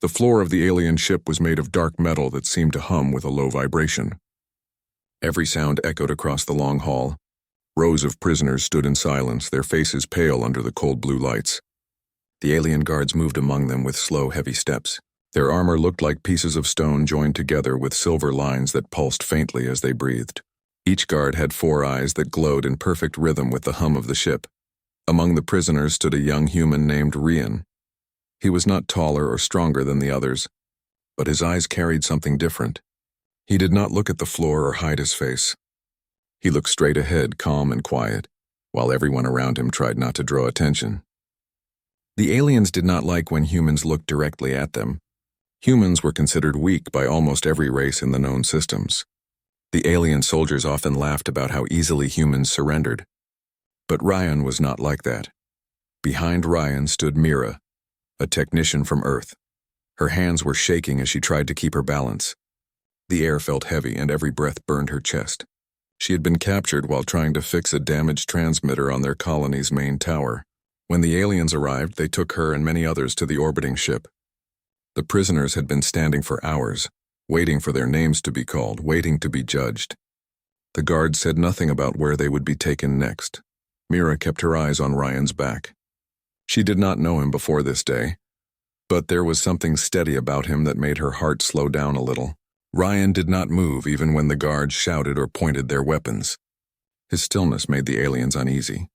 The floor of the alien ship was made of dark metal that seemed to hum with a low vibration. Every sound echoed across the long hall. Rows of prisoners stood in silence, their faces pale under the cold blue lights. The alien guards moved among them with slow, heavy steps. Their armor looked like pieces of stone joined together with silver lines that pulsed faintly as they breathed. Each guard had 4 eyes that glowed in perfect rhythm with the hum of the ship. Among the prisoners stood a young human named Rian. He was not taller or stronger than the others, but his eyes carried something different. He did not look at the floor or hide his face. He looked straight ahead, calm and quiet, while everyone around him tried not to draw attention. The aliens did not like when humans looked directly at them. Humans were considered weak by almost every race in the known systems. The alien soldiers often laughed about how easily humans surrendered. But Ryan was not like that. Behind Ryan stood Mira, a technician from Earth. Her hands were shaking as she tried to keep her balance. The air felt heavy and every breath burned her chest. She had been captured while trying to fix a damaged transmitter on their colony's main tower. When the aliens arrived, they took her and many others to the orbiting ship. The prisoners had been standing for hours, waiting for their names to be called, waiting to be judged. The guards said nothing about where they would be taken next. Mira kept her eyes on Ryan's back. She did not know him before this day, but there was something steady about him that made her heart slow down a little. Ryan did not move even when the guards shouted or pointed their weapons. His stillness made the aliens uneasy.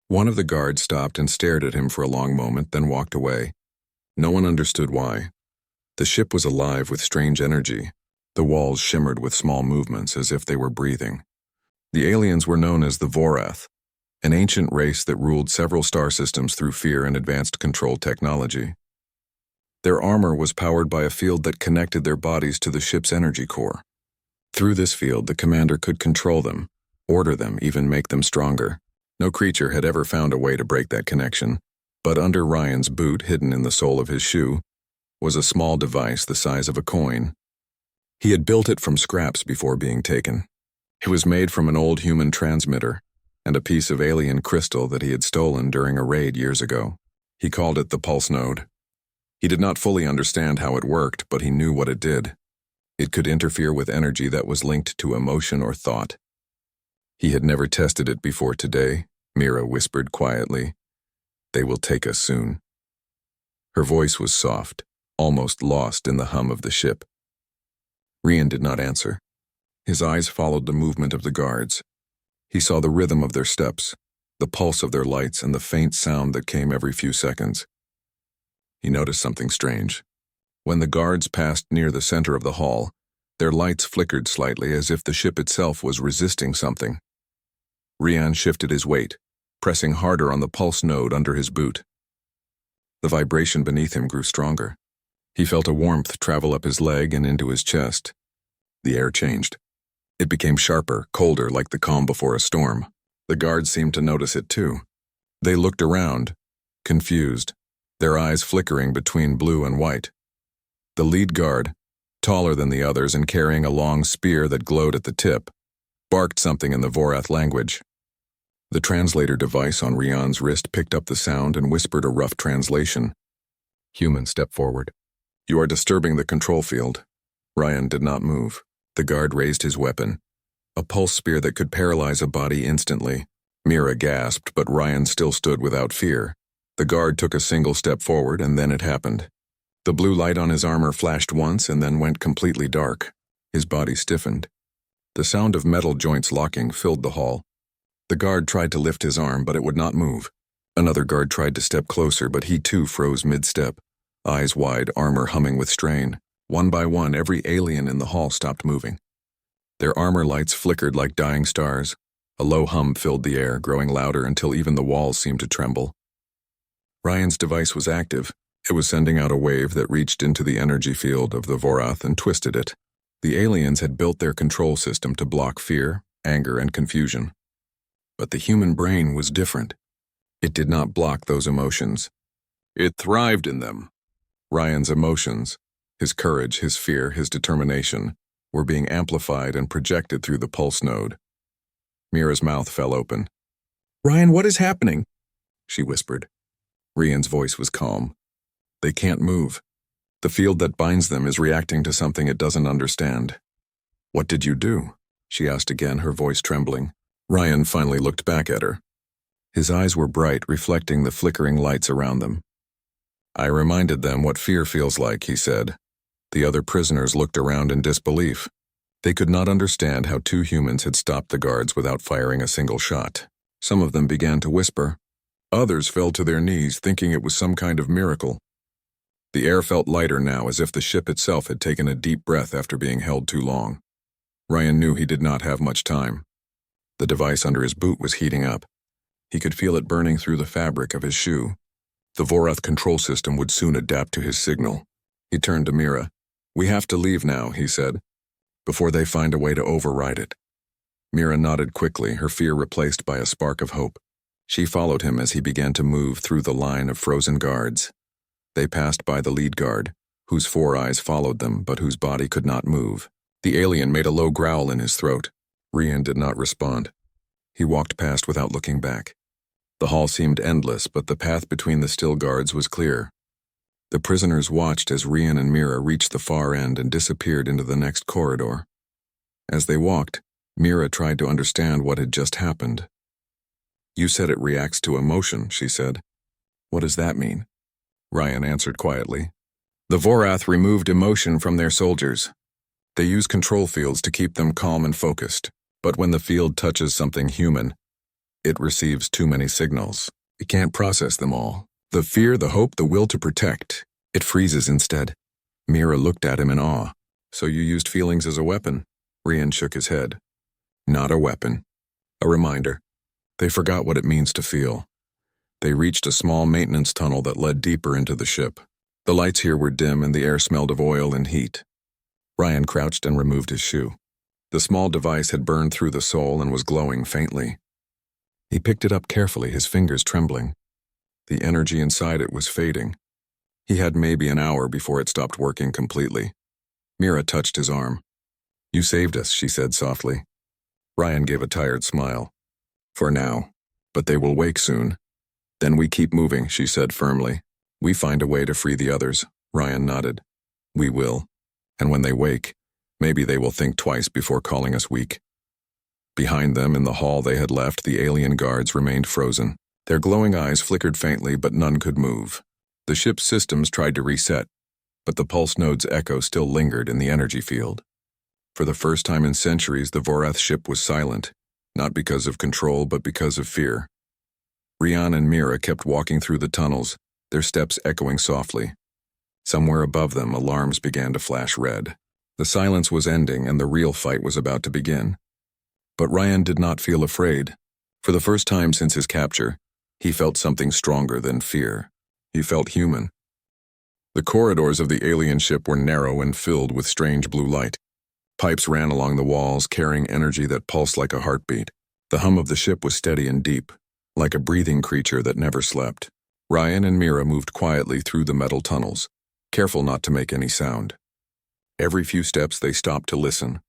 One of the guards stopped and stared at him for a long moment, then walked away. No one understood why. The ship was alive with strange energy. The walls shimmered with small movements as if they were breathing. The aliens were known as the Vorath, an ancient race that ruled several star systems through fear and advanced control technology. Their armor was powered by a field that connected their bodies to the ship's energy core. Through this field, the commander could control them, order them, even make them stronger. No creature had ever found a way to break that connection, but under Ryan's boot, hidden in the sole of his shoe, was a small device the size of a coin. He had built it from scraps before being taken. It was made from an old human transmitter and a piece of alien crystal that he had stolen during a raid years ago. He called it the pulse node. He did not fully understand how it worked, but he knew what it did. It could interfere with energy that was linked to emotion or thought. He had never tested it before today, Mira whispered quietly. They will take us soon. Her voice was soft, almost lost in the hum of the ship. Rian did not answer. His eyes followed the movement of the guards. He saw the rhythm of their steps, the pulse of their lights, and the faint sound that came every few seconds. He noticed something strange. When the guards passed near the center of the hall, their lights flickered slightly as if the ship itself was resisting something. Rian shifted his weight, pressing harder on the pulse node under his boot. The vibration beneath him grew stronger. He felt a warmth travel up his leg and into his chest. The air changed. It became sharper, colder, like the calm before a storm. The guards seemed to notice it too. They looked around, confused, their eyes flickering between blue and white. The lead guard, taller than the others and carrying a long spear that glowed at the tip, barked something in the Vorath language. The translator device on Rian's wrist picked up the sound and whispered a rough translation. Human, step forward. You are disturbing the control field. Ryan did not move. The guard raised his weapon, a pulse spear that could paralyze a body instantly. Mira gasped, but Ryan still stood without fear. The guard took a single step forward, and then it happened. The blue light on his armor flashed once and then went completely dark. His body stiffened. The sound of metal joints locking filled the hall. The guard tried to lift his arm, but it would not move. Another guard tried to step closer, but he too froze mid-step, eyes wide, armor humming with strain. One by one, every alien in the hall stopped moving. Their armor lights flickered like dying stars. A low hum filled the air, growing louder until even the walls seemed to tremble. Ryan's device was active. It was sending out a wave that reached into the energy field of the Vorath and twisted it. The aliens had built their control system to block fear, anger, and confusion. But the human brain was different. It did not block those emotions. It thrived in them. Ryan's emotions, his courage, his fear, his determination, were being amplified and projected through the pulse node. Mira's mouth fell open. Ryan, what is happening? She whispered. Rian's voice was calm. They can't move. The field that binds them is reacting to something it doesn't understand. What did you do? She asked again, her voice trembling. Ryan finally looked back at her. His eyes were bright, reflecting the flickering lights around them. I reminded them what fear feels like, he said. The other prisoners looked around in disbelief. They could not understand how two humans had stopped the guards without firing a single shot. Some of them began to whisper. Others fell to their knees, thinking it was some kind of miracle. The air felt lighter now, as if the ship itself had taken a deep breath after being held too long. Ryan knew he did not have much time. The device under his boot was heating up. He could feel it burning through the fabric of his shoe. The Vorath control system would soon adapt to his signal. He turned to Mira. We have to leave now, he said, before they find a way to override it. Mira nodded quickly, her fear replaced by a spark of hope. She followed him as he began to move through the line of frozen guards. They passed by the lead guard, whose 4 eyes followed them but whose body could not move. The alien made a low growl in his throat. Ryan did not respond. He walked past without looking back. The hall seemed endless, but the path between the still guards was clear. The prisoners watched as Ryan and Mira reached the far end and disappeared into the next corridor. As they walked, Mira tried to understand what had just happened. You said it reacts to emotion, she said. What does that mean? Ryan answered quietly. The Vorath removed emotion from their soldiers. They use control fields to keep them calm and focused, but when the field touches something human, it receives too many signals. It can't process them all. The fear, the hope, the will to protect. It freezes instead. Mira looked at him in awe. So you used feelings as a weapon? Ryan shook his head. Not a weapon. A reminder. They forgot what it means to feel. They reached a small maintenance tunnel that led deeper into the ship. The lights here were dim and the air smelled of oil and heat. Ryan crouched and removed his shoe. The small device had burned through the sole and was glowing faintly. He picked it up carefully, his fingers trembling. The energy inside it was fading. He had maybe an hour before it stopped working completely. Mira touched his arm. You saved us, she said softly. Ryan gave a tired smile. For now. But they will wake soon. Then we keep moving, she said firmly. We find a way to free the others. Ryan nodded. We will. And when they wake, maybe they will think twice before calling us weak. Behind them, in the hall they had left, the alien guards remained frozen. Their glowing eyes flickered faintly, but none could move. The ship's systems tried to reset, but the pulse node's echo still lingered in the energy field. For the first time in centuries, the Vorath ship was silent, not because of control, but because of fear. Ryan and Mira kept walking through the tunnels, their steps echoing softly. Somewhere above them, alarms began to flash red. The silence was ending, and the real fight was about to begin. But Ryan did not feel afraid. For the first time since his capture, he felt something stronger than fear. He felt human. The corridors of the alien ship were narrow and filled with strange blue light. Pipes ran along the walls, carrying energy that pulsed like a heartbeat. The hum of the ship was steady and deep, like a breathing creature that never slept. Ryan and Mira moved quietly through the metal tunnels, careful not to make any sound. Every few steps they stopped to listen.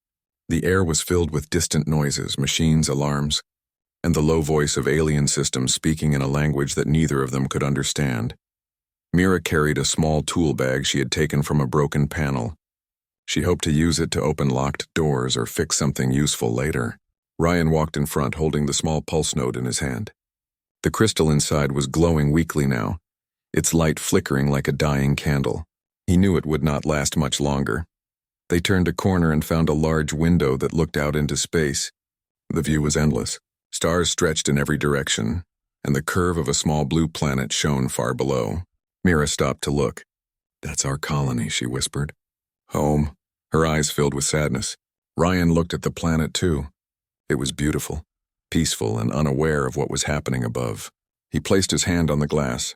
The air was filled with distant noises, machines, alarms, and the low voice of alien systems speaking in a language that neither of them could understand. Mira carried a small tool bag she had taken from a broken panel. She hoped to use it to open locked doors or fix something useful later. Ryan walked in front, holding the small pulse node in his hand. The crystal inside was glowing weakly now, its light flickering like a dying candle. He knew it would not last much longer. They turned a corner and found a large window that looked out into space. The view was endless. Stars stretched in every direction, and the curve of a small blue planet shone far below. Mira stopped to look. That's our colony, she whispered. Home. Her eyes filled with sadness. Ryan looked at the planet too. It was beautiful, peaceful, and unaware of what was happening above. He placed his hand on the glass.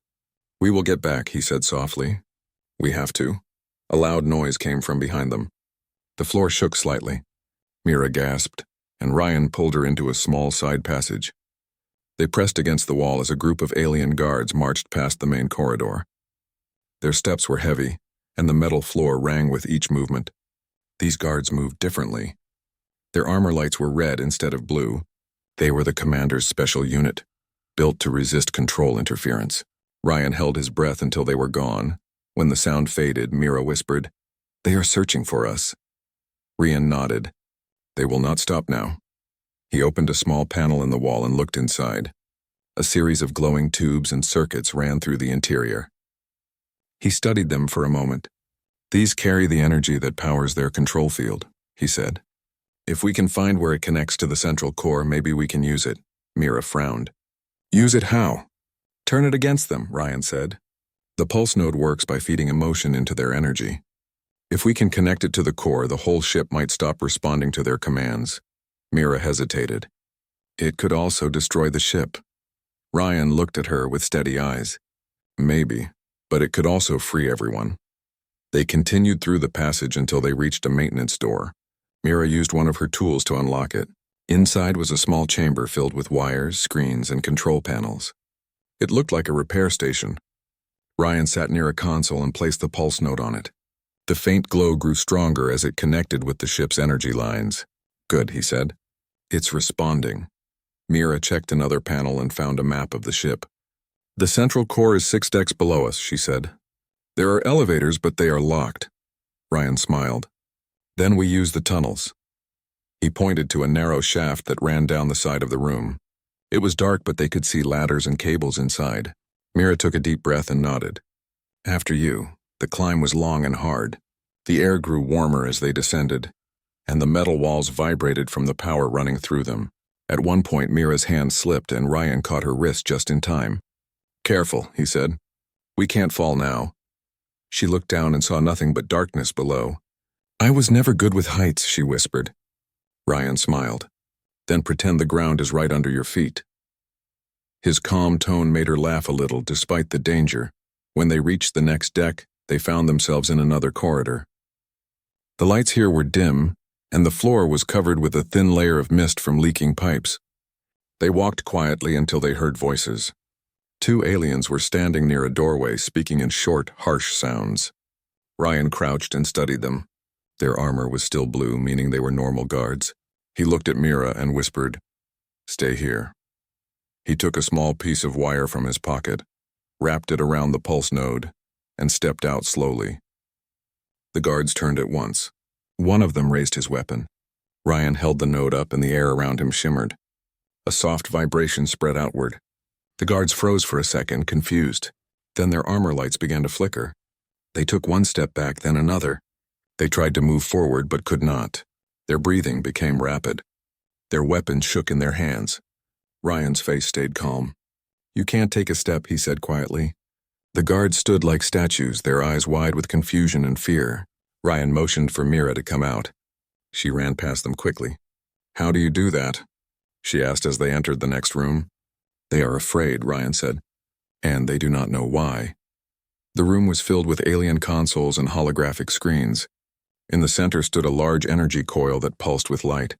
We will get back, he said softly. We have to. A loud noise came from behind them. The floor shook slightly. Mira gasped, and Ryan pulled her into a small side passage. They pressed against the wall as a group of alien guards marched past the main corridor. Their steps were heavy, and the metal floor rang with each movement. These guards moved differently. Their armor lights were red instead of blue. They were the commander's special unit, built to resist control interference. Ryan held his breath until they were gone. When the sound faded, Mira whispered, "They are searching for us." Rian nodded. "They will not stop now." He opened a small panel in the wall and looked inside. A series of glowing tubes and circuits ran through the interior. He studied them for a moment. "These carry the energy that powers their control field," he said. "If we can find where it connects to the central core, maybe we can use it." Mira frowned. "Use it how?" "Turn it against them," Ryan said. "The pulse node works by feeding emotion into their energy. If we can connect it to the core, the whole ship might stop responding to their commands." Mira hesitated. "It could also destroy the ship." Ryan looked at her with steady eyes. "Maybe, but it could also free everyone." They continued through the passage until they reached a maintenance door. Mira used one of her tools to unlock it. Inside was a small chamber filled with wires, screens, and control panels. It looked like a repair station. Ryan sat near a console and placed the pulse node on it. The faint glow grew stronger as it connected with the ship's energy lines. "Good," he said. "It's responding." Mira checked another panel and found a map of the ship. "The central core is 6 decks below us," she said. "There are elevators, but they are locked." Ryan smiled. "Then we use the tunnels." He pointed to a narrow shaft that ran down the side of the room. It was dark, but they could see ladders and cables inside. Mira took a deep breath and nodded. "After you." The climb was long and hard. The air grew warmer as they descended, and the metal walls vibrated from the power running through them. At one point, Mira's hand slipped and Ryan caught her wrist just in time. "Careful," he said. "We can't fall now." She looked down and saw nothing but darkness below. "I was never good with heights," she whispered. Ryan smiled. "Then pretend the ground is right under your feet." His calm tone made her laugh a little despite the danger. When they reached the next deck, they found themselves in another corridor. The lights here were dim, and the floor was covered with a thin layer of mist from leaking pipes. They walked quietly until they heard voices. 2 aliens were standing near a doorway, speaking in short, harsh sounds. Ryan crouched and studied them. Their armor was still blue, meaning they were normal guards. He looked at Mira and whispered, "Stay here." He took a small piece of wire from his pocket, wrapped it around the pulse node, and stepped out slowly. The guards turned at once. One of them raised his weapon. Ryan held the node up and the air around him shimmered. A soft vibration spread outward. The guards froze for a second, confused. Then their armor lights began to flicker. They took one step back, then another. They tried to move forward but could not. Their breathing became rapid. Their weapons shook in their hands. Ryan's face stayed calm. "You can't take a step," he said quietly. The guards stood like statues, their eyes wide with confusion and fear. Ryan motioned for Mira to come out. She ran past them quickly. "How do you do that?" she asked as they entered the next room. "They are afraid," Ryan said, "and they do not know why." The room was filled with alien consoles and holographic screens. In the center stood a large energy coil that pulsed with light.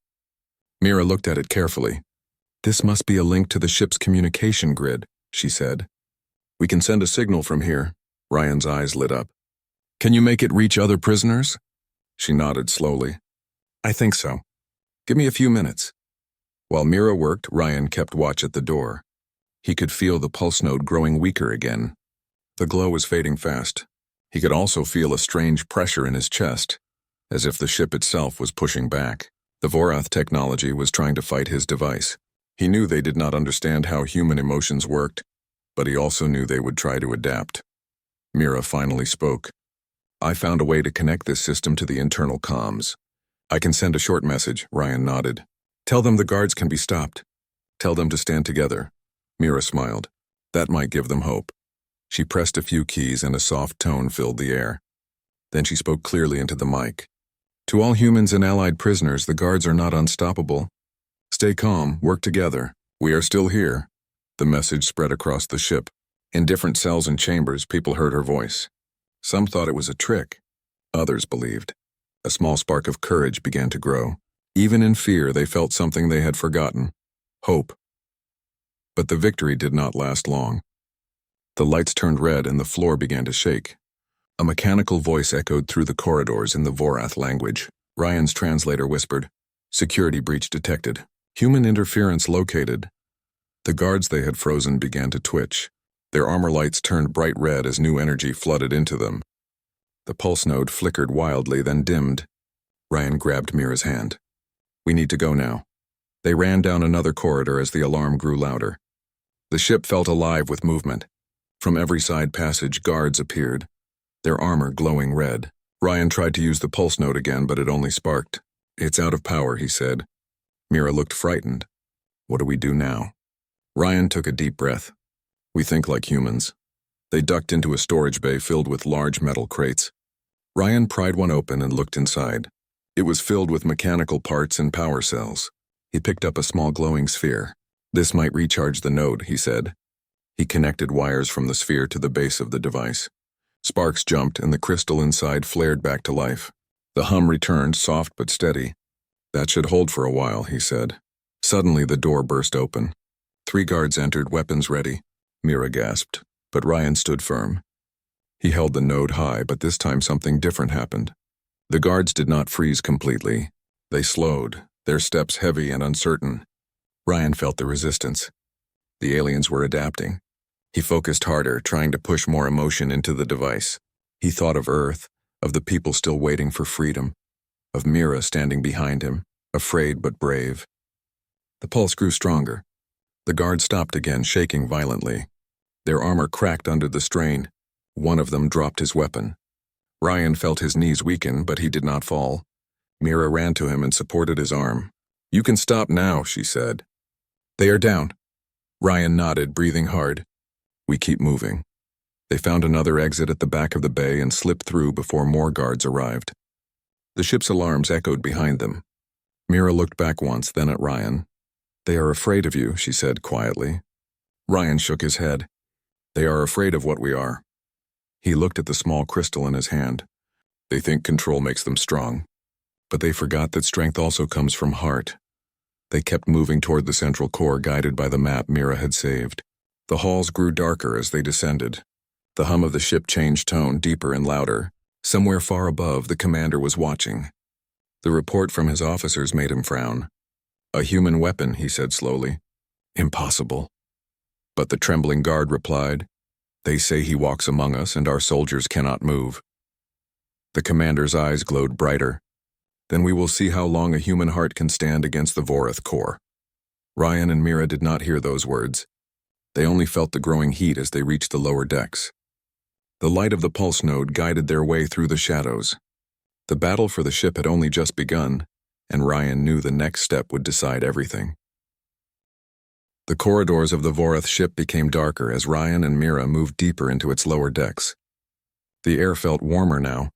Mira looked at it carefully. "This must be a link to the ship's communication grid," she said. "We can send a signal from here." Ryan's eyes lit up. "Can you make it reach other prisoners?" She nodded slowly. "I think so. Give me a few minutes." While Mira worked, Ryan kept watch at the door. He could feel the pulse node growing weaker again. The glow was fading fast. He could also feel a strange pressure in his chest, as if the ship itself was pushing back. The Vorath technology was trying to fight his device. He knew they did not understand how human emotions worked, but he also knew they would try to adapt. Mira finally spoke. "I found a way to connect this system to the internal comms. I can send a short message," Ryan nodded. "Tell them the guards can be stopped. Tell them to stand together." Mira smiled. That might give them hope. She pressed a few keys and a soft tone filled the air. Then she spoke clearly into the mic. "To all humans and allied prisoners, the guards are not unstoppable. Stay calm, work together. We are still here." The message spread across the ship. In different cells and chambers, people heard her voice. Some thought it was a trick. Others believed. A small spark of courage began to grow. Even in fear, they felt something they had forgotten. Hope. But the victory did not last long. The lights turned red and the floor began to shake. A mechanical voice echoed through the corridors in the Vorath language. Ryan's translator whispered, "Security breach detected. Human interference located." The guards they had frozen began to twitch. Their armor lights turned bright red as new energy flooded into them. The pulse node flickered wildly, then dimmed. Ryan grabbed Mira's hand. "We need to go now." They ran down another corridor as the alarm grew louder. The ship felt alive with movement. From every side passage, guards appeared, their armor glowing red. Ryan tried to use the pulse node again, but it only sparked. "It's out of power," he said. Mira looked frightened. "What do we do now?" Ryan took a deep breath. "We think like humans." They ducked into a storage bay filled with large metal crates. Ryan pried one open and looked inside. It was filled with mechanical parts and power cells. He picked up a small glowing sphere. "This might recharge the node," he said. He connected wires from the sphere to the base of the device. Sparks jumped and the crystal inside flared back to life. The hum returned, soft but steady. "That should hold for a while," he said. Suddenly the door burst open. 3 guards entered, weapons ready. Mira gasped, but Ryan stood firm. He held the node high, but this time something different happened. The guards did not freeze completely. They slowed, their steps heavy and uncertain. Ryan felt the resistance. The aliens were adapting. He focused harder, trying to push more emotion into the device. He thought of Earth, of the people still waiting for freedom, of Mira standing behind him, afraid but brave. The pulse grew stronger. The guards stopped again, shaking violently. Their armor cracked under the strain. One of them dropped his weapon. Ryan felt his knees weaken, but he did not fall. Mira ran to him and supported his arm. "You can stop now," she said. "They are down." Ryan nodded, breathing hard. "We keep moving." They found another exit at the back of the bay and slipped through before more guards arrived. The ship's alarms echoed behind them. Mira looked back once, then at Ryan. "They are afraid of you," she said quietly. Ryan shook his head. "They are afraid of what we are." He looked at the small crystal in his hand. "They think control makes them strong. But they forgot that strength also comes from heart." They kept moving toward the central core, guided by the map Mira had saved. The halls grew darker as they descended. The hum of the ship changed tone, deeper and louder. Somewhere far above, the commander was watching. The report from his officers made him frown. "A human weapon," he said slowly. "Impossible." But the trembling guard replied, "They say he walks among us and our soldiers cannot move." The commander's eyes glowed brighter. "Then we will see how long a human heart can stand against the Vorath core." Ryan and Mira did not hear those words. They only felt the growing heat as they reached the lower decks. The light of the pulse node guided their way through the shadows. The battle for the ship had only just begun, and Ryan knew the next step would decide everything. The corridors of the Vorath ship became darker as Ryan and Mira moved deeper into its lower decks. The air felt warmer now,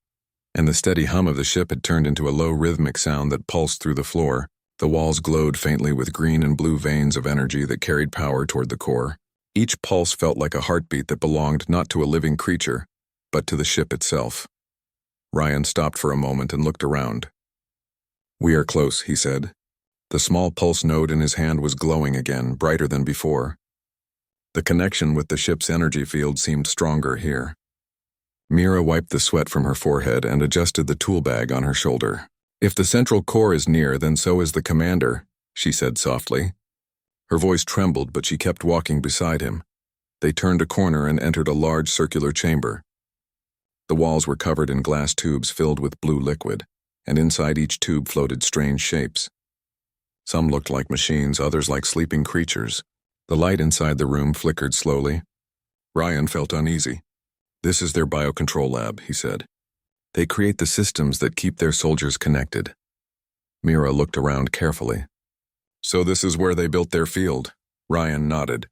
and the steady hum of the ship had turned into a low rhythmic sound that pulsed through the floor. The walls glowed faintly with green and blue veins of energy that carried power toward the core. Each pulse felt like a heartbeat that belonged not to a living creature, but to the ship itself. Ryan stopped for a moment and looked around. "We are close," he said. The small pulse node in his hand was glowing again, brighter than before. The connection with the ship's energy field seemed stronger here. Mira wiped the sweat from her forehead and adjusted the tool bag on her shoulder. "If the central core is near, then so is the commander," she said softly. Her voice trembled, but she kept walking beside him. They turned a corner and entered a large circular chamber. The walls were covered in glass tubes filled with blue liquid, and inside each tube floated strange shapes. Some looked like machines, others like sleeping creatures. The light inside the room flickered slowly. Ryan felt uneasy. "This is their biocontrol lab," he said. "They create the systems that keep their soldiers connected." Mira looked around carefully. "So this is where they built their field?" Ryan nodded.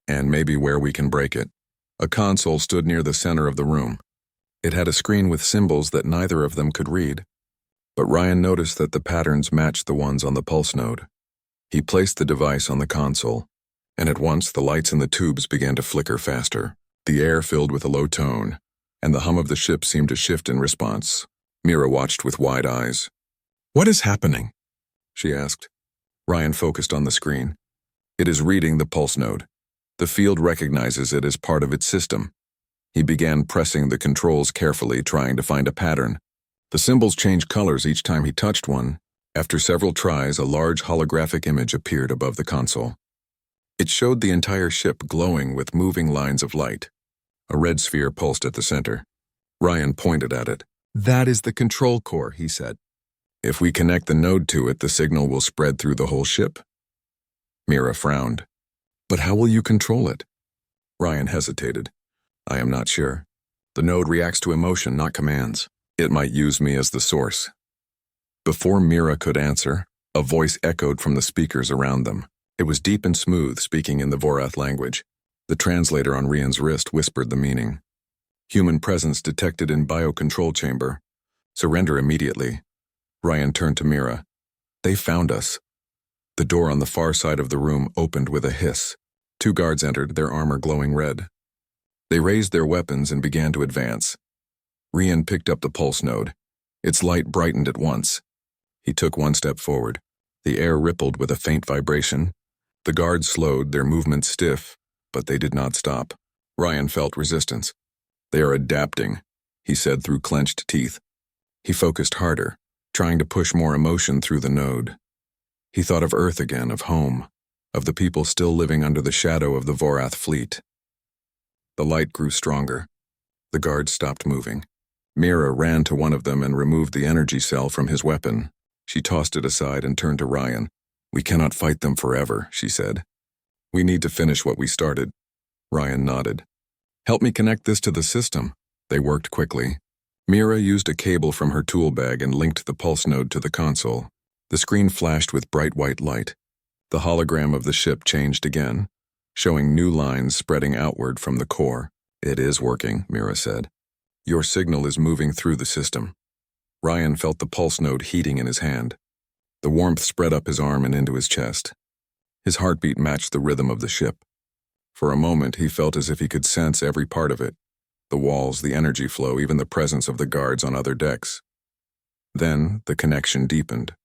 "And maybe where we can break it." A console stood near the center of the room. It had a screen with symbols that neither of them could read. But Ryan noticed that the patterns matched the ones on the pulse node. He placed the device on the console, and at once the lights in the tubes began to flicker faster. The air filled with a low tone, and the hum of the ship seemed to shift in response. Mira watched with wide eyes. "What is happening?" she asked. Ryan focused on the screen. "It is reading the pulse node. The field recognizes it as part of its system." He began pressing the controls carefully, trying to find a pattern. The symbols changed colors each time he touched one. After several tries, a large holographic image appeared above the console. It showed the entire ship glowing with moving lines of light. A red sphere pulsed at the center. Ryan pointed at it. That is the control core, he said. If we connect the node to it, the signal will spread through the whole ship. Mira frowned. But how will you control it? Ryan hesitated. I am not sure. The node reacts to emotion, not commands. It might use me as the source. Before Mira could answer, a voice echoed from the speakers around them. It was deep and smooth, speaking in the Vorath language. The translator on Ryan's wrist whispered the meaning. Human presence detected in biocontrol chamber. Surrender immediately. Ryan turned to Mira. They found us. The door on the far side of the room opened with a hiss. 2 guards entered, their armor glowing red. They raised their weapons and began to advance. Ryan picked up the pulse node. Its light brightened at once. He took 1 step forward. The air rippled with a faint vibration. The guards slowed, their movements stiff, but they did not stop. Ryan felt resistance. They are adapting, he said through clenched teeth. He focused harder, trying to push more emotion through the node. He thought of Earth again, of home, of the people still living under the shadow of the Vorath fleet. The light grew stronger. The guards stopped moving. Mira ran to one of them and removed the energy cell from his weapon. She tossed it aside and turned to Ryan. We cannot fight them forever, she said. We need to finish what we started. Ryan nodded. Help me connect this to the system. They worked quickly. Mira used a cable from her tool bag and linked the pulse node to the console. The screen flashed with bright white light. The hologram of the ship changed again, showing new lines spreading outward from the core. It is working, Mira said. Your signal is moving through the system. Ryan felt the pulse node heating in his hand. The warmth spread up his arm and into his chest. His heartbeat matched the rhythm of the ship. For a moment, he felt as if he could sense every part of it. The walls, the energy flow, even the presence of the guards on other decks. Then, the connection deepened.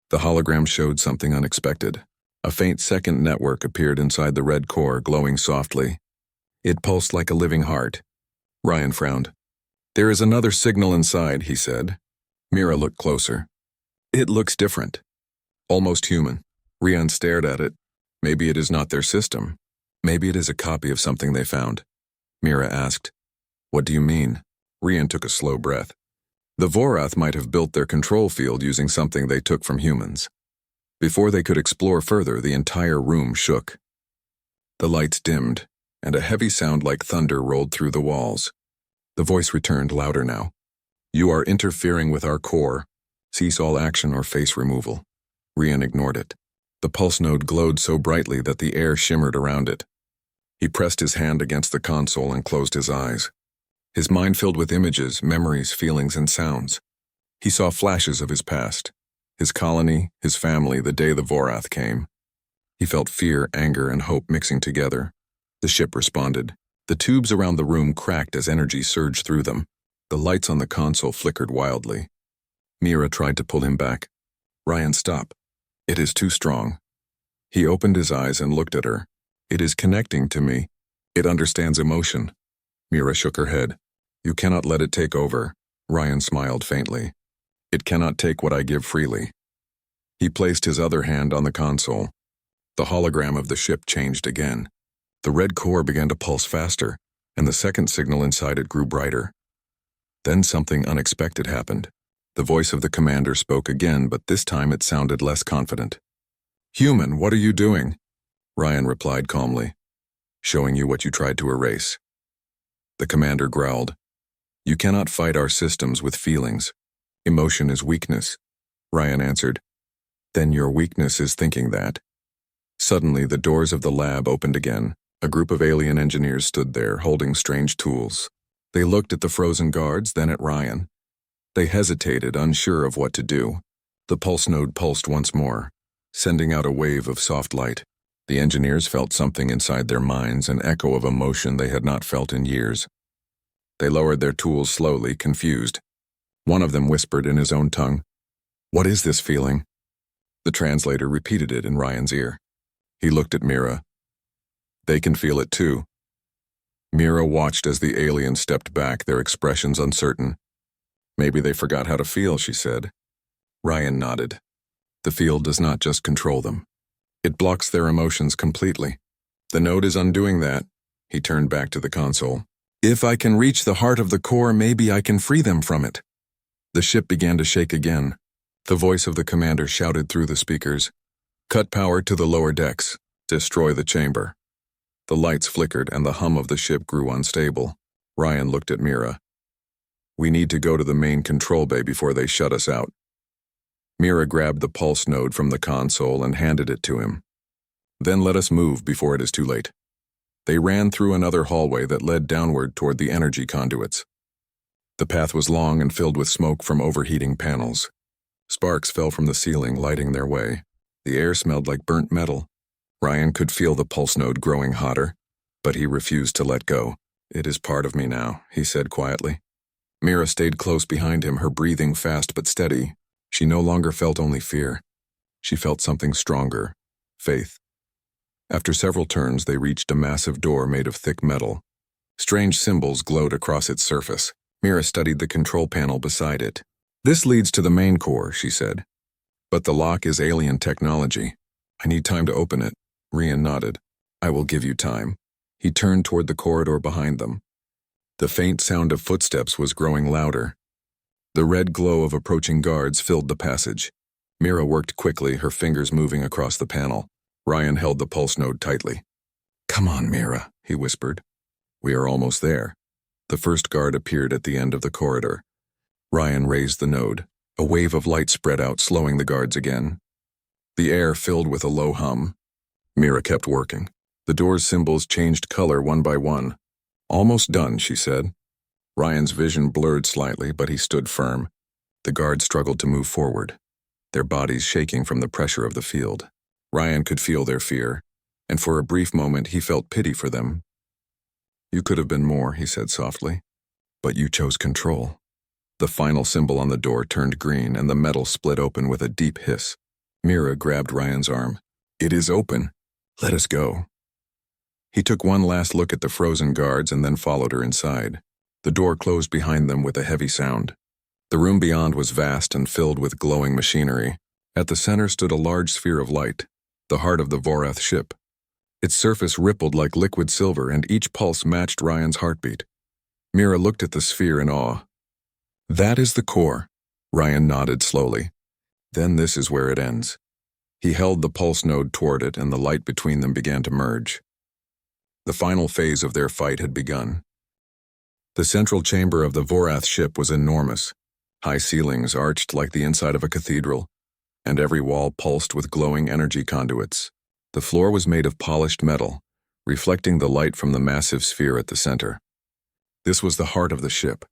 The hologram showed something unexpected. A faint second network appeared inside the red core, glowing softly. It pulsed like a living heart. Ryan frowned. There is another signal inside, he said. Mira looked closer. It looks different. Almost human. Ryan stared at it. Maybe it is not their system. Maybe it is a copy of something they found. Mira asked. What do you mean? Ryan took a slow breath. The Vorath might have built their control field using something they took from humans. Before they could explore further, the entire room shook. The lights dimmed, and a heavy sound like thunder rolled through the walls. The voice returned louder now. You are interfering with our core. Cease all action or face removal. Ryan ignored it. The pulse node glowed so brightly that the air shimmered around it. He pressed his hand against the console and closed his eyes. His mind filled with images, memories, feelings, and sounds. He saw flashes of his past. His colony, his family, the day the Vorath came. He felt fear, anger, and hope mixing together. The ship responded. The tubes around the room cracked as energy surged through them. The lights on the console flickered wildly. Mira tried to pull him back. Ryan, stop. It is too strong. He opened his eyes and looked at her. It is connecting to me. It understands emotion. Mira shook her head. You cannot let it take over. Ryan smiled faintly. It cannot take what I give freely. He placed his other hand on the console. The hologram of the ship changed again. The red core began to pulse faster, and the second signal inside it grew brighter. Then something unexpected happened. The voice of the commander spoke again, but this time it sounded less confident. Human, what are you doing? Ryan replied calmly. Showing you what you tried to erase. The commander growled. You cannot fight our systems with feelings. Emotion is weakness. Ryan answered. Then your weakness is thinking that. Suddenly, the doors of the lab opened again. A group of alien engineers stood there, holding strange tools. They looked at the frozen guards, then at Ryan. They hesitated, unsure of what to do. The pulse node pulsed once more, sending out a wave of soft light. The engineers felt something inside their minds, an echo of emotion they had not felt in years. They lowered their tools slowly, confused. One of them whispered in his own tongue, What is this feeling? The translator repeated it in Ryan's ear. He looked at Mira. They can feel it too. Mira watched as the aliens stepped back, their expressions uncertain. Maybe they forgot how to feel, she said. Ryan nodded. The field does not just control them. It blocks their emotions completely. The node is undoing that. He turned back to the console. If I can reach the heart of the core, maybe I can free them from it. The ship began to shake again. The voice of the commander shouted through the speakers. Cut power to the lower decks. Destroy the chamber. The lights flickered and the hum of the ship grew unstable. Ryan looked at Mira. We need to go to the main control bay before they shut us out. Mira grabbed the pulse node from the console and handed it to him. Then let us move before it is too late. They ran through another hallway that led downward toward the energy conduits. The path was long and filled with smoke from overheating panels. Sparks fell from the ceiling, lighting their way. The air smelled like burnt metal. Ryan could feel the pulse node growing hotter, but he refused to let go. It is part of me now, he said quietly. Mira stayed close behind him, her breathing fast but steady. She no longer felt only fear. She felt something stronger, faith. After several turns, they reached a massive door made of thick metal. Strange symbols glowed across its surface. Mira studied the control panel beside it. This leads to the main core, she said. But the lock is alien technology. I need time to open it. Ryan nodded. I will give you time. He turned toward the corridor behind them. The faint sound of footsteps was growing louder. The red glow of approaching guards filled the passage. Mira worked quickly, her fingers moving across the panel. Ryan held the pulse node tightly. Come on, Mira, he whispered. We are almost there. The first guard appeared at the end of the corridor. Ryan raised the node. A wave of light spread out, slowing the guards again. The air filled with a low hum. Mira kept working. The door's symbols changed color one by one. Almost done, she said. Ryan's vision blurred slightly, but he stood firm. The guards struggled to move forward, their bodies shaking from the pressure of the field. Ryan could feel their fear, and for a brief moment he felt pity for them. You could have been more, he said softly, but you chose control. The final symbol on the door turned green, and the metal split open with a deep hiss. Mira grabbed Ryan's arm. It is open. Let us go. He took one last look at the frozen guards and then followed her inside. The door closed behind them with a heavy sound. The room beyond was vast and filled with glowing machinery. At the center stood a large sphere of light, the heart of the Vorath ship. Its surface rippled like liquid silver, and each pulse matched Ryan's heartbeat. Mira looked at the sphere in awe. That is the core. Ryan nodded slowly. Then this is where it ends. He held the pulse node toward it, and the light between them began to merge. The final phase of their fight had begun. The central chamber of the Vorath ship was enormous. High ceilings arched like the inside of a cathedral, and every wall pulsed with glowing energy conduits. The floor was made of polished metal, reflecting the light from the massive sphere at the center. This was the heart of the ship,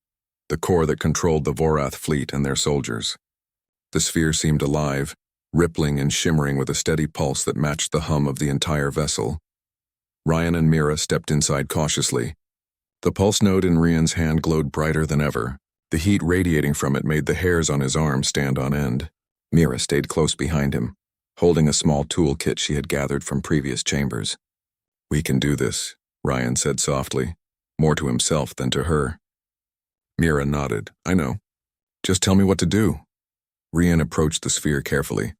the core that controlled the Vorath fleet and their soldiers. The sphere seemed alive, rippling and shimmering with a steady pulse that matched the hum of the entire vessel. Ryan and Mira stepped inside cautiously. The pulse node in Ryan's hand glowed brighter than ever. The heat radiating from it made the hairs on his arm stand on end. Mira stayed close behind him, holding a small toolkit she had gathered from previous chambers. We can do this, Ryan said softly, more to himself than to her. Mira nodded. I know. Just tell me what to do. Ryan approached the sphere carefully.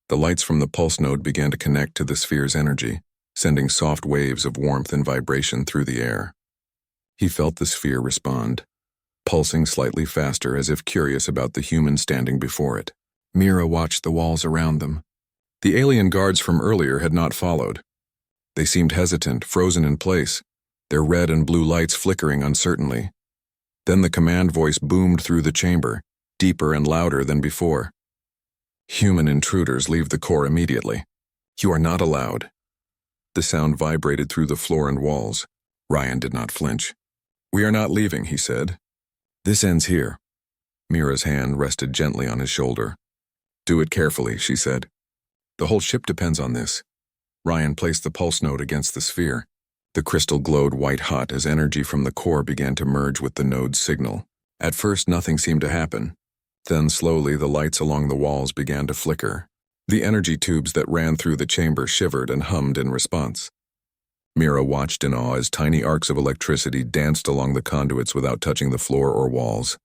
The lights from the pulse node began to connect to the sphere's energy, sending soft waves of warmth and vibration through the air. He felt the sphere respond, pulsing slightly faster as if curious about the human standing before it. Mira watched the walls around them. The alien guards from earlier had not followed. They seemed hesitant, frozen in place, their red and blue lights flickering uncertainly. Then the command voice boomed through the chamber, deeper and louder than before. Human intruders, leave the core immediately. You are not allowed. The sound vibrated through the floor and walls. Ryan did not flinch. We are not leaving, he said. This ends here. Mira's hand rested gently on his shoulder. Do it carefully, she said. The whole ship depends on this. Ryan placed the pulse node against the sphere. The crystal glowed white-hot as energy from the core began to merge with the node's signal. At first, nothing seemed to happen. Then, slowly, the lights along the walls began to flicker. The energy tubes that ran through the chamber shivered and hummed in response. Mira watched in awe as tiny arcs of electricity danced along the conduits without touching the floor or walls.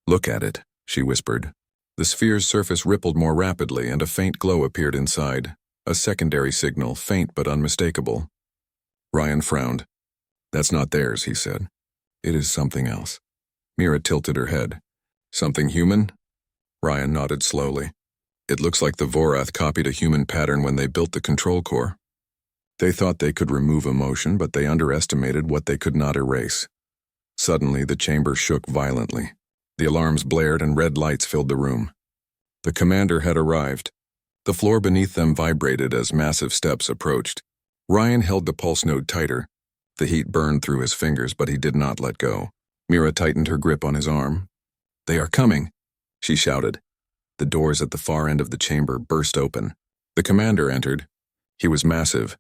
Look at it, she whispered. The sphere's surface rippled more rapidly, and a faint glow appeared inside, a secondary signal, faint but unmistakable. Ryan frowned. That's not theirs, he said. It is something else. Mira tilted her head. Something human? Ryan nodded slowly. It looks like the Vorath copied a human pattern when they built the control core. They thought they could remove emotion, but they underestimated what they could not erase. Suddenly, the chamber shook violently. The alarms blared and red lights filled the room. The commander had arrived. The floor beneath them vibrated as massive steps approached. Ryan held the pulse node tighter. The heat burned through his fingers, but he did not let go. Mira tightened her grip on his arm. "They are coming," she shouted. The doors at the far end of the chamber burst open. The commander entered. He was massive,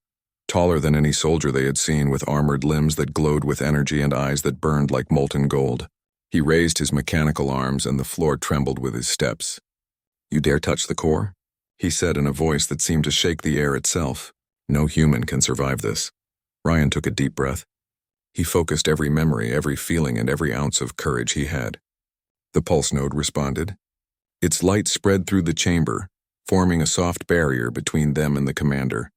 taller than any soldier they had seen, with armored limbs that glowed with energy and eyes that burned like molten gold. He raised his mechanical arms and the floor trembled with his steps. "You dare touch the core?" he said in a voice that seemed to shake the air itself. "No human can survive this." Ryan took a deep breath. He focused every memory, every feeling, and every ounce of courage he had. The pulse node responded. Its light spread through the chamber, forming a soft barrier between them and the commander.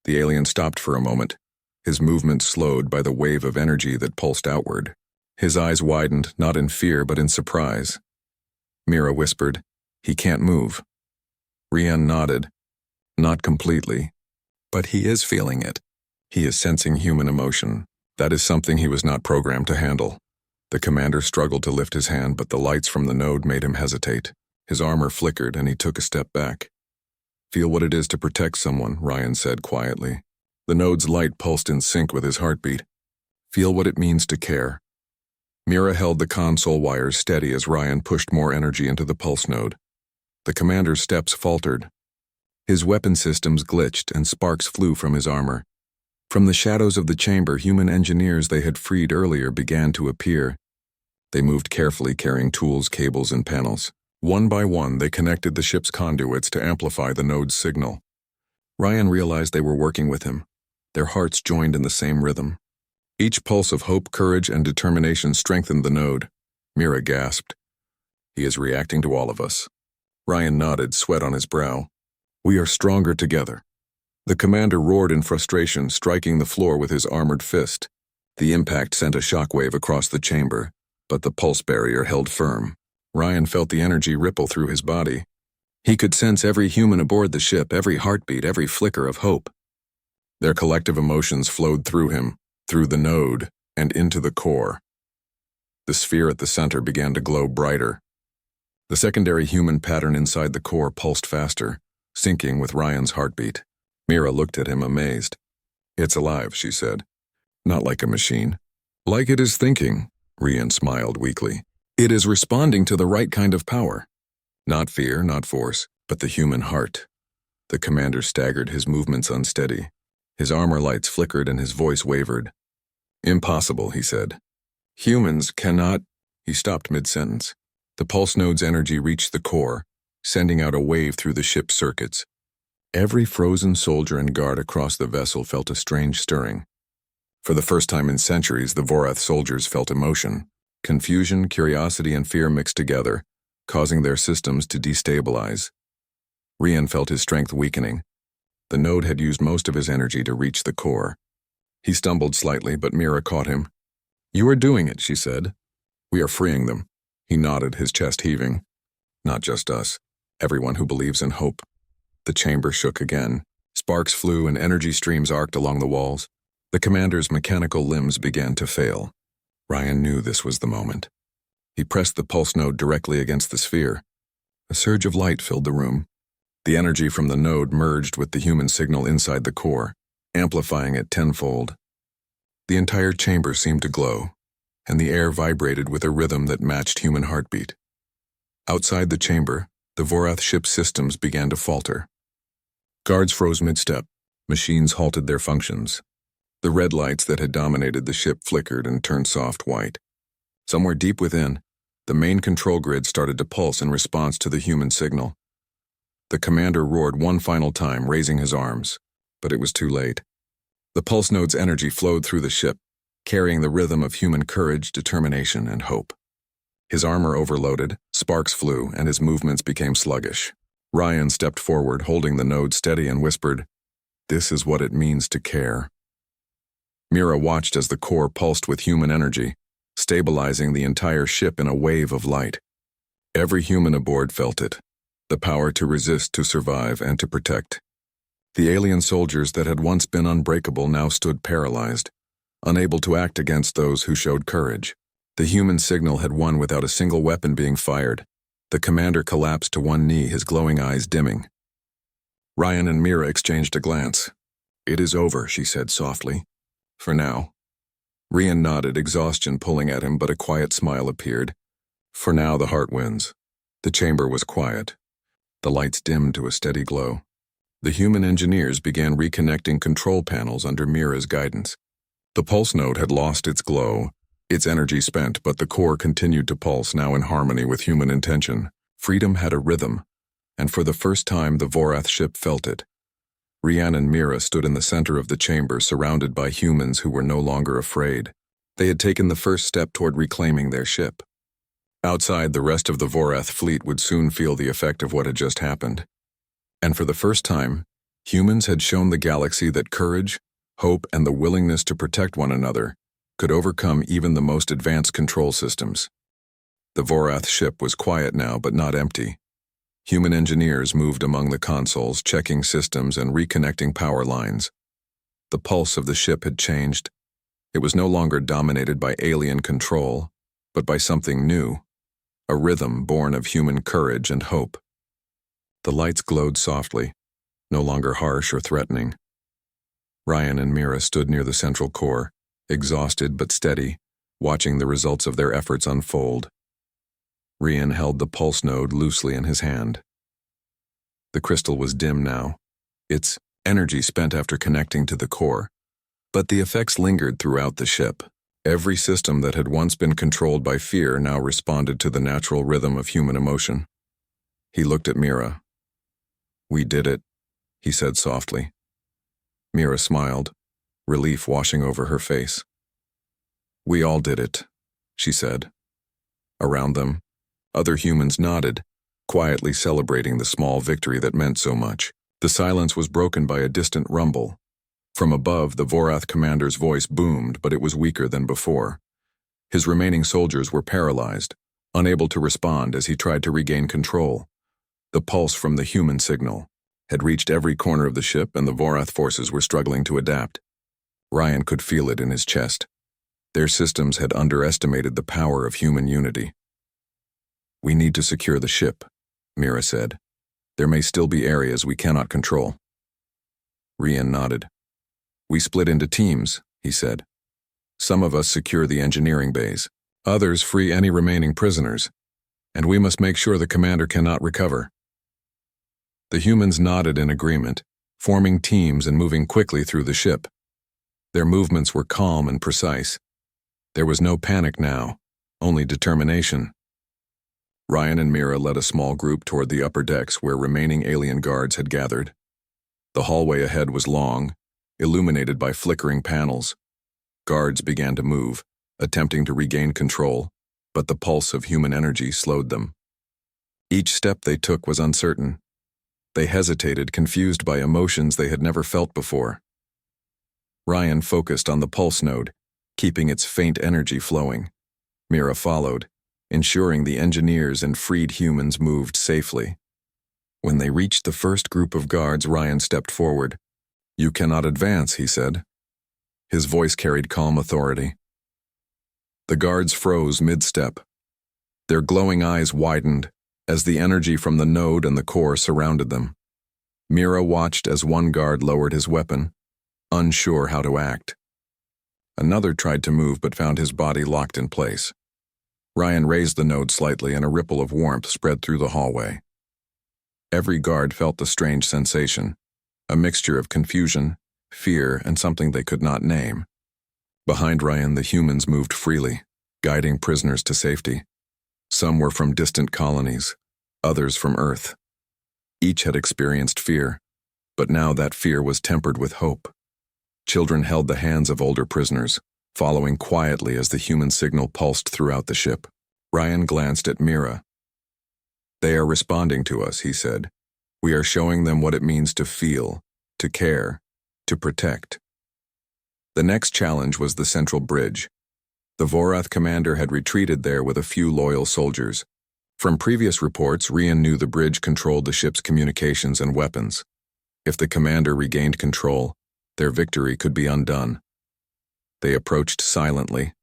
The alien stopped for a moment, his movement slowed by the wave of energy that pulsed outward. His eyes widened, not in fear but in surprise. Mira whispered, "He can't move." Ryan nodded. "Not completely. But he is feeling it. He is sensing human emotion. That is something he was not programmed to handle." The commander struggled to lift his hand, but the lights from the node made him hesitate. His armor flickered and he took a step back. "Feel what it is to protect someone," Ryan said quietly. The node's light pulsed in sync with his heartbeat. "Feel what it means to care." Mira held the console wires steady as Ryan pushed more energy into the pulse node. The commander's steps faltered. His weapon systems glitched and sparks flew from his armor. From the shadows of the chamber, human engineers they had freed earlier began to appear. They moved carefully, carrying tools, cables, and panels. One by one, they connected the ship's conduits to amplify the node's signal. Ryan realized they were working with him. Their hearts joined in the same rhythm. Each pulse of hope, courage, and determination strengthened the node. Mira gasped. "He is reacting to all of us." Ryan nodded, sweat on his brow. "We are stronger together." The commander roared in frustration, striking the floor with his armored fist. The impact sent a shockwave across the chamber, but the pulse barrier held firm. Ryan felt the energy ripple through his body. He could sense every human aboard the ship, every heartbeat, every flicker of hope. Their collective emotions flowed through him, through the node, and into the core. The sphere at the center began to glow brighter. The secondary human pattern inside the core pulsed faster, syncing with Ryan's heartbeat. Mira looked at him amazed. "It's alive," she said. "Not like a machine." "Like it is thinking," Ryan smiled weakly. "It is responding to the right kind of power. Not fear, not force, but the human heart." The commander staggered, his movements unsteady. His armor lights flickered and his voice wavered. "Impossible," he said. "Humans cannot—" He stopped mid-sentence. The pulse node's energy reached the core, sending out a wave through the ship's circuits. Every frozen soldier and guard across the vessel felt a strange stirring. For the first time in centuries, the Vorath soldiers felt emotion. Confusion, curiosity, and fear mixed together, causing their systems to destabilize. Ryan felt his strength weakening. The node had used most of his energy to reach the core. He stumbled slightly, but Mira caught him. "You are doing it," she said. "We are freeing them." He nodded, his chest heaving. "Not just us. Everyone who believes in hope." The chamber shook again. Sparks flew and energy streams arced along the walls. The commander's mechanical limbs began to fail. Ryan knew this was the moment. He pressed the pulse node directly against the sphere. A surge of light filled the room. The energy from the node merged with the human signal inside the core, amplifying it tenfold. The entire chamber seemed to glow, and the air vibrated with a rhythm that matched human heartbeat. Outside the chamber, the Vorath ship's systems began to falter. Guards froze mid-step. Machines halted their functions. The red lights that had dominated the ship flickered and turned soft white. Somewhere deep within, the main control grid started to pulse in response to the human signal. The commander roared one final time, raising his arms, but it was too late. The pulse node's energy flowed through the ship, carrying the rhythm of human courage, determination, and hope. His armor overloaded, sparks flew, and his movements became sluggish. Ryan stepped forward, holding the node steady, and whispered, "This is what it means to care." Mira watched as the core pulsed with human energy, stabilizing the entire ship in a wave of light. Every human aboard felt it, the power to resist, to survive, and to protect. The alien soldiers that had once been unbreakable now stood paralyzed, unable to act against those who showed courage. The human signal had won without a single weapon being fired. The commander collapsed to one knee, his glowing eyes dimming. Ryan and Mira exchanged a glance. "It is over," she said softly. "For now." Ryan nodded, exhaustion pulling at him, but a quiet smile appeared. For now, the heart wins. The chamber was quiet. The lights dimmed to a steady glow. The human engineers began reconnecting control panels under Mira's guidance. The pulse node had lost its glow, its energy spent, but the core continued to pulse, now in harmony with human intention. Freedom had a rhythm, and for the first time the Vorath ship felt it. Ryan and Mira stood in the center of the chamber, surrounded by humans who were no longer afraid. They had taken the first step toward reclaiming their ship. Outside, the rest of the Vorath fleet would soon feel the effect of what had just happened. And for the first time, humans had shown the galaxy that courage, hope, and the willingness to protect one another could overcome even the most advanced control systems. The Vorath ship was quiet now, but not empty. Human engineers moved among the consoles, checking systems and reconnecting power lines. The pulse of the ship had changed. It was no longer dominated by alien control, but by something new, a rhythm born of human courage and hope. The lights glowed softly, no longer harsh or threatening. Ryan and Mira stood near the central core, exhausted but steady, watching the results of their efforts unfold. Ryan held the pulse node loosely in his hand. The crystal was dim now, its energy spent after connecting to the core, but the effects lingered throughout the ship. Every system that had once been controlled by fear now responded to the natural rhythm of human emotion. He looked at Mira. "We did it," he said softly. Mira smiled, relief washing over her face. "We all did it," she said. Around them, other humans nodded, quietly celebrating the small victory that meant so much. The silence was broken by a distant rumble. From above, the Vorath commander's voice boomed, but it was weaker than before. His remaining soldiers were paralyzed, unable to respond as he tried to regain control. The pulse from the human signal had reached every corner of the ship, and the Vorath forces were struggling to adapt. Ryan could feel it in his chest. Their systems had underestimated the power of human unity. "We need to secure the ship," Mira said. "There may still be areas we cannot control." Ryan nodded. "We split into teams," he said. "Some of us secure the engineering bays. Others free any remaining prisoners. And we must make sure the commander cannot recover." The humans nodded in agreement, forming teams and moving quickly through the ship. Their movements were calm and precise. There was no panic now, only determination. Ryan and Mira led a small group toward the upper decks where remaining alien guards had gathered. The hallway ahead was long, illuminated by flickering panels. Guards began to move, attempting to regain control, but the pulse of human energy slowed them. Each step they took was uncertain. They hesitated, confused by emotions they had never felt before. Ryan focused on the pulse node, keeping its faint energy flowing. Mira followed, ensuring the engineers and freed humans moved safely. When they reached the first group of guards, Ryan stepped forward. "You cannot advance," he said. His voice carried calm authority. The guards froze mid-step. Their glowing eyes widened as the energy from the node and the core surrounded them. Mira watched as one guard lowered his weapon, unsure how to act. Another tried to move but found his body locked in place. Ryan raised the node slightly and a ripple of warmth spread through the hallway. Every guard felt the strange sensation, a mixture of confusion, fear, and something they could not name. Behind Ryan, the humans moved freely, guiding prisoners to safety. Some were from distant colonies, others from Earth. Each had experienced fear, but now that fear was tempered with hope. Children held the hands of older prisoners, following quietly as the human signal pulsed throughout the ship. Ryan glanced at Mira. "They are responding to us," he said. "We are showing them what it means to feel, to care, to protect." The next challenge was the central bridge. The Vorath commander had retreated there with a few loyal soldiers. From previous reports, Rian knew the bridge controlled the ship's communications and weapons. If the commander regained control, their victory could be undone. They approached silently,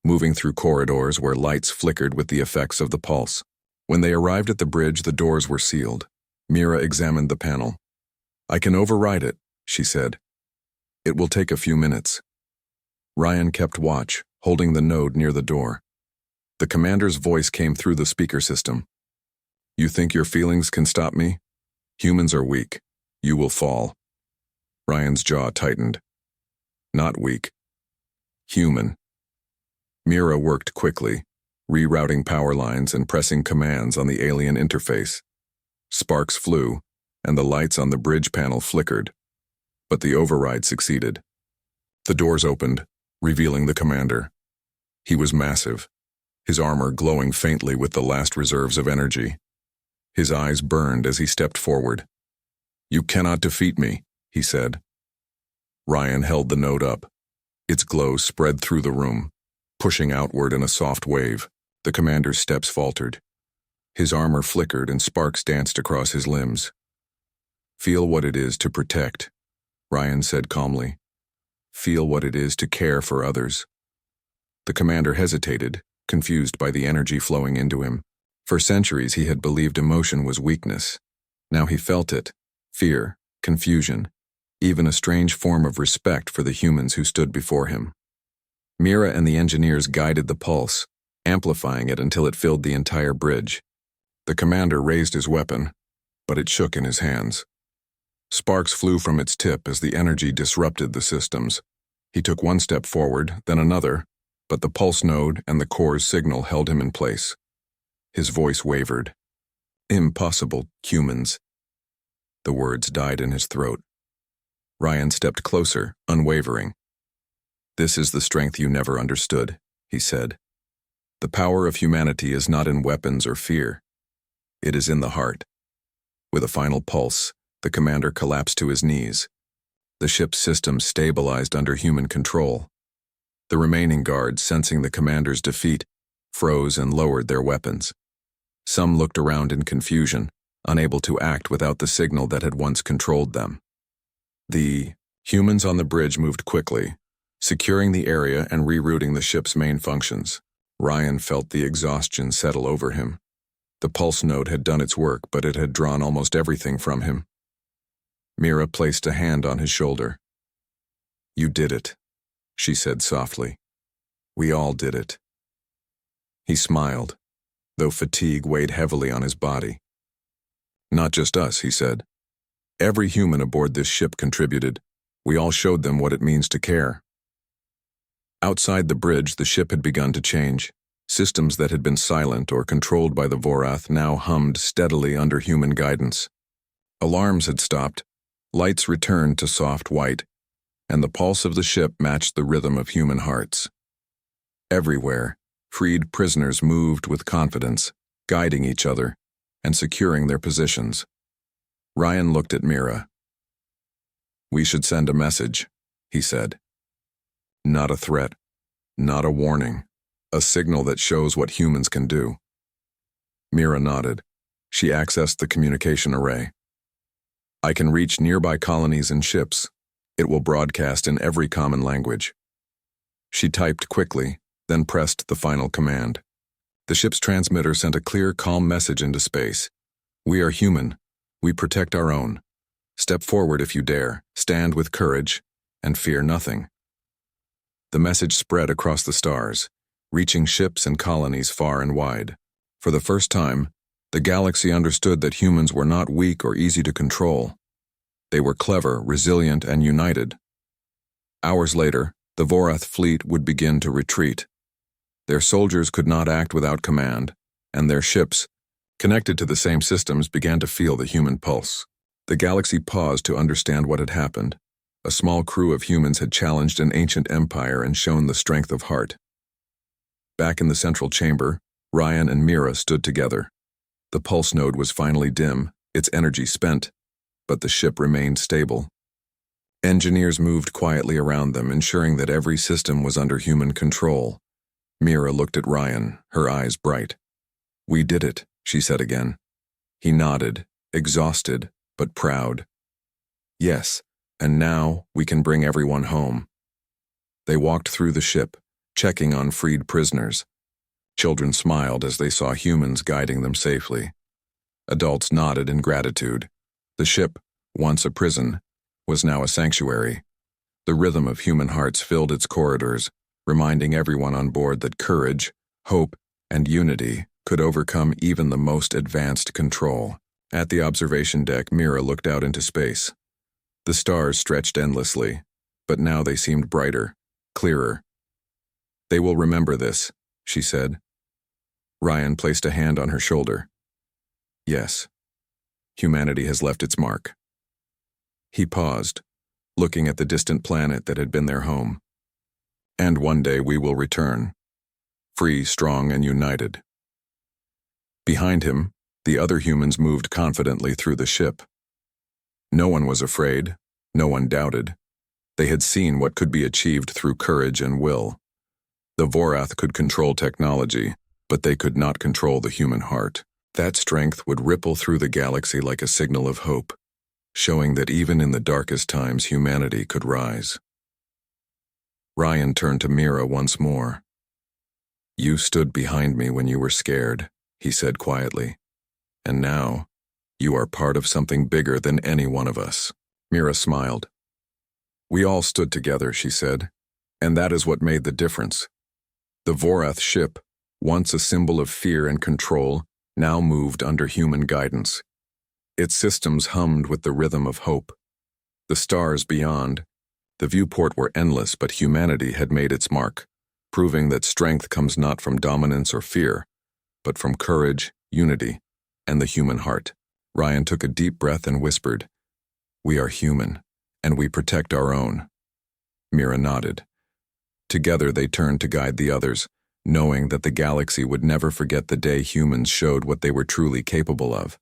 moving through corridors where lights flickered with the effects of the pulse. When they arrived at the bridge, the doors were sealed. Mira examined the panel. "I can override it," she said. "It will take a few minutes." Ryan kept watch, holding the node near the door. The commander's voice came through the speaker system. "You think your feelings can stop me? Humans are weak. You will fall." Ryan's jaw tightened. "Not weak. Human." Mira worked quickly, rerouting power lines and pressing commands on the alien interface. Sparks flew, and the lights on the bridge panel flickered, but the override succeeded. The doors opened, revealing the commander. He was massive, his armor glowing faintly with the last reserves of energy. His eyes burned as he stepped forward. "You cannot defeat me," he said. Ryan held the node up. Its glow spread through the room, pushing outward in a soft wave. The commander's steps faltered. His armor flickered and sparks danced across his limbs. "Feel what it is to protect," Ryan said calmly. "Feel what it is to care for others." The commander hesitated, confused by the energy flowing into him. For centuries he had believed emotion was weakness. Now he felt it: fear, confusion, even a strange form of respect for the humans who stood before him. Mira and the engineers guided the pulse, amplifying it until it filled the entire bridge. The commander raised his weapon, but it shook in his hands. Sparks flew from its tip as the energy disrupted the systems. He took one step forward, then another, but the pulse node and the core's signal held him in place. His voice wavered. "Impossible, humans." The words died in his throat. Ryan stepped closer, unwavering. "This is the strength you never understood," he said. "The power of humanity is not in weapons or fear. It is in the heart." With a final pulse, the commander collapsed to his knees. The ship's systems stabilized under human control. The remaining guards, sensing the commander's defeat, froze and lowered their weapons. Some looked around in confusion, unable to act without the signal that had once controlled them. The humans on the bridge moved quickly, securing the area and rerouting the ship's main functions. Ryan felt the exhaustion settle over him. The pulse node had done its work, but it had drawn almost everything from him. Mira placed a hand on his shoulder. "You did it," she said softly. "We all did it." He smiled, though fatigue weighed heavily on his body. "Not just us," he said. "Every human aboard this ship contributed. We all showed them what it means to care." Outside the bridge, the ship had begun to change. Systems that had been silent or controlled by the Vorath now hummed steadily under human guidance. Alarms had stopped, lights returned to soft white, and the pulse of the ship matched the rhythm of human hearts. Everywhere, freed prisoners moved with confidence, guiding each other and securing their positions. Ryan looked at Mira. "We should send a message," he said. "Not a threat, not a warning, a signal that shows what humans can do." Mira nodded. She accessed the communication array. "I can reach nearby colonies and ships. It will broadcast in every common language." She typed quickly, then pressed the final command. The ship's transmitter sent a clear, calm message into space. "We are human. We protect our own. Step forward if you dare, stand with courage, and fear nothing." The message spread across the stars, reaching ships and colonies far and wide. For the first time, the galaxy understood that humans were not weak or easy to control. They were clever, resilient, and united. Hours later, the Vorath fleet would begin to retreat. Their soldiers could not act without command, and their ships, connected to the same systems, began to feel the human pulse. The galaxy paused to understand what had happened. A small crew of humans had challenged an ancient empire and shown the strength of heart. Back in the central chamber, Ryan and Mira stood together. The pulse node was finally dim, its energy spent, but the ship remained stable. Engineers moved quietly around them, ensuring that every system was under human control. Mira looked at Ryan, her eyes bright. "We did it," she said again. He nodded, exhausted, but proud. "Yes, and now we can bring everyone home." They walked through the ship, checking on freed prisoners. Children smiled as they saw humans guiding them safely. Adults nodded in gratitude. The ship, once a prison, was now a sanctuary. The rhythm of human hearts filled its corridors, reminding everyone on board that courage, hope, and unity could overcome even the most advanced control. At the observation deck, Mira looked out into space. The stars stretched endlessly, but now they seemed brighter, clearer. "They will remember this," she said. Ryan placed a hand on her shoulder. "Yes, humanity has left its mark." He paused, looking at the distant planet that had been their home. "And one day we will return, free, strong, and united." Behind him, the other humans moved confidently through the ship. No one was afraid, no one doubted. They had seen what could be achieved through courage and will. The Vorath could control technology, but they could not control the human heart. That strength would ripple through the galaxy like a signal of hope, showing that even in the darkest times humanity could rise. Ryan turned to Mira once more. "You stood behind me when you were scared," he said quietly. "And now, you are part of something bigger than any one of us." Mira smiled. "We all stood together," she said, "and that is what made the difference." The Vorath ship, once a symbol of fear and control, now moved under human guidance. Its systems hummed with the rhythm of hope. The stars beyond, the viewport were endless, but humanity had made its mark, proving that strength comes not from dominance or fear, but from courage, unity, and the human heart. Ryan took a deep breath and whispered, "We are human, and we protect our own." Mira nodded. Together they turned to guide the others, knowing that the galaxy would never forget the day humans showed what they were truly capable of.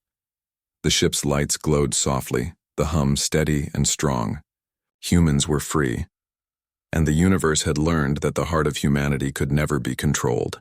The ship's lights glowed softly, the hum steady and strong. Humans were free, and the universe had learned that the heart of humanity could never be controlled.